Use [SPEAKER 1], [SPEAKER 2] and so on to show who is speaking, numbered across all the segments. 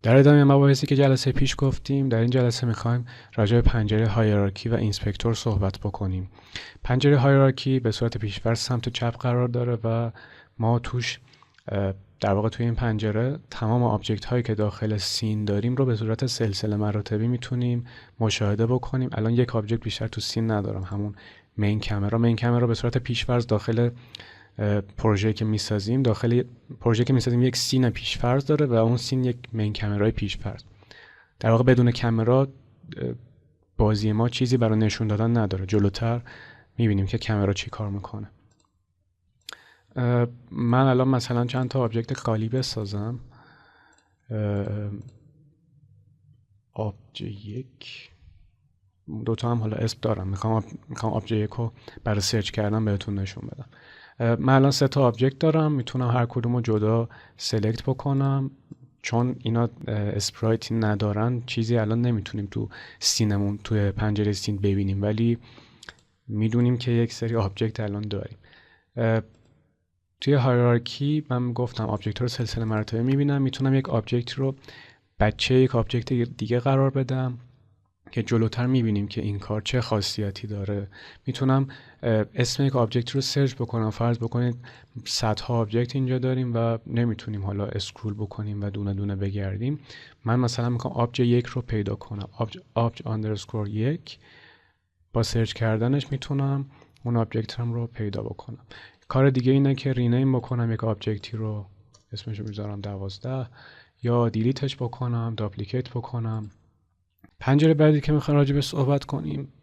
[SPEAKER 1] در ادامه مباحثی که جلسه پیش گفتیم، در این جلسه میخوایم راجع به پنجره هایرارکی و اینسپکتور صحبت بکنیم. پنجره هایرارکی به صورت پیش‌فرض سمت چپ قرار داره و ما توش در واقع توی این پنجره تمام آبجکت هایی که داخل سین داریم رو به صورت سلسله مراتبی میتونیم مشاهده بکنیم. الان یک آبجکت بیشتر تو سین ندارم، همون مین کامرا به صورت پیش‌فرض داخل پروژه‌ای که میسازیم یک سین پیش‌فرض داره و اون سین یک مین کامرای پیش‌فرض. در واقع بدون کامرا بازی ما چیزی برای نشون دادن نداره. جلوتر میبینیم که کامرا چی کار میکنه. من الان مثلا چند تا آبجکت خالی بسازم. آبجکت یک، دوتا هم حالا اسم دارم، میخوام آبجکت یک رو برای سرچ کردن بهتون نشون بدم. من الان 3 تا آبجکت دارم، میتونم هر کدوم رو جدا سلکت بکنم. چون اینا اسپرایتی ندارن چیزی الان نمیتونیم تو سینمون توی پنجره سین ببینیم، ولی میدونیم که یک سری آبجکت الان داریم. توی هایرارکی من گفتم آبجکت رو سلسله مراتبی میبینم. میتونم یک آبجکت رو بچه یک آبجکت دیگه قرار بدم که جلوتر میبینیم که این کار چه خاصیتی داره. میتونم اسم یک آبجکت رو سرچ بکنم. فرض بکنید صدها آبجکت اینجا داریم و نمیتونیم حالا اسکرول بکنیم و دونه دونه بگردیم. من مثلا میخوام آبجکت یک رو پیدا کنم. آبجکت آندرسکور یک، با سرچ کردنش میتونم اون آبجکت رو پیدا بکنم. کار دیگه اینه که رینیم بکنم یک آبجکتی رو، اسمش رو میذارم 12، یا دیلیتش بکنم، داپلیکیت بکنم. پنجره بعدی که میخوایم راجع به صحبت کنیم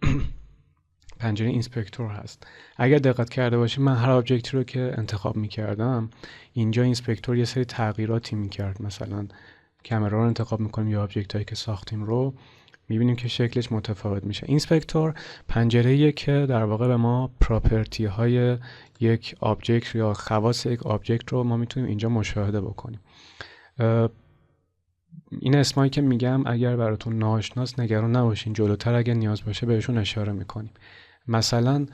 [SPEAKER 1] پنجره اینسپکتور هست. اگر دقت کرده باشیم من هر آبجکتی رو که انتخاب میکردم اینجا اینسپکتور یه سری تغییراتی میکرد. مثلا کامرا رو انتخاب میکنیم یا آبجکت هایی که ساختیم رو میبینیم که شکلش متفاوت میشه. اینسپکتور پنجره‌ایه که در واقع به ما پراپرتی های یک آبجکت یا خواص یک آبجکت رو ما میتونیم اینجا مشاهده بکنیم. این اسمایی که میگم اگر براتون ناآشناست نگران نباشین، جلوتر اگر نیاز باشه بهشون اشاره میکنیم. مثلا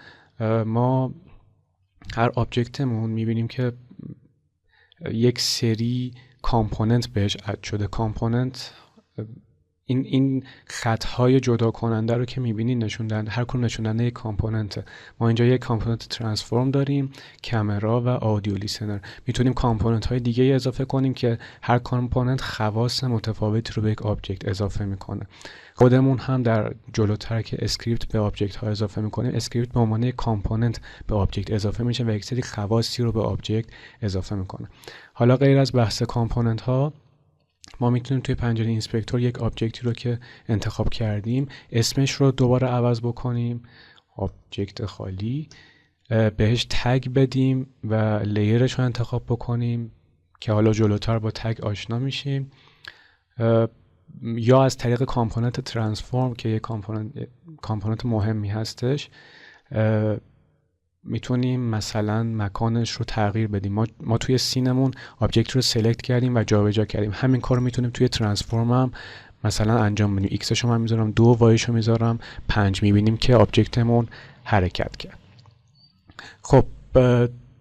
[SPEAKER 1] ما هر آبجکتمون میبینیم که یک سری کامپوننت بهش اد شده. کامپوننت این خطهای جدا کننده رو که میبینید نشون دهنده، هر کدوم نشون دهنده یک کامپوننته. ما اینجا یک کامپوننت ترانسفورم داریم، کامرا و آدیو لیسنر. میتونیم کامپوننت های دیگه اضافه کنیم که هر کامپوننت خواص متفاوتی رو به یک آبجکت اضافه میکنه. خودمون هم در جلوتر که اسکریپت به آبجکت ها اضافه میکنیم، اسکریپت به عنوان یک کامپوننت به آبجکت اضافه میشه و یک سری خواصی رو به آبجکت اضافه میکنه. حالا غیر از بحث کامپوننت ها، ما میتونیم توی پنجره اینسپکتور یک آبجکتی رو که انتخاب کردیم اسمش رو دوباره عوض بکنیم، آبجکت خالی، بهش تگ بدیم و لیرش رو انتخاب بکنیم که حالا جلوتر با تگ آشنا میشیم، یا از طریق کامپوننت ترانسفورم که یک کامپوننت مهمی هستش میتونیم مثلا مکانش رو تغییر بدیم. ما توی سینمون آبجکت رو سلکت کردیم و جابجا کردیم. همین کار رو میتونیم توی ترانسفورم هم مثلا انجام بدیم. ایکسش رو من میذارم 2، وایش رو میذارم 5، میبینیم که آبجکتمون حرکت کرد. خب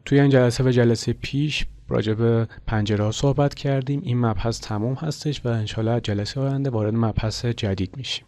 [SPEAKER 1] توی این جلسه و جلسه پیش راجع به پنجره ها صحبت کردیم. این مبحث تموم هستش و انشالله جلسه آینده وارد مبحث جدید میشیم.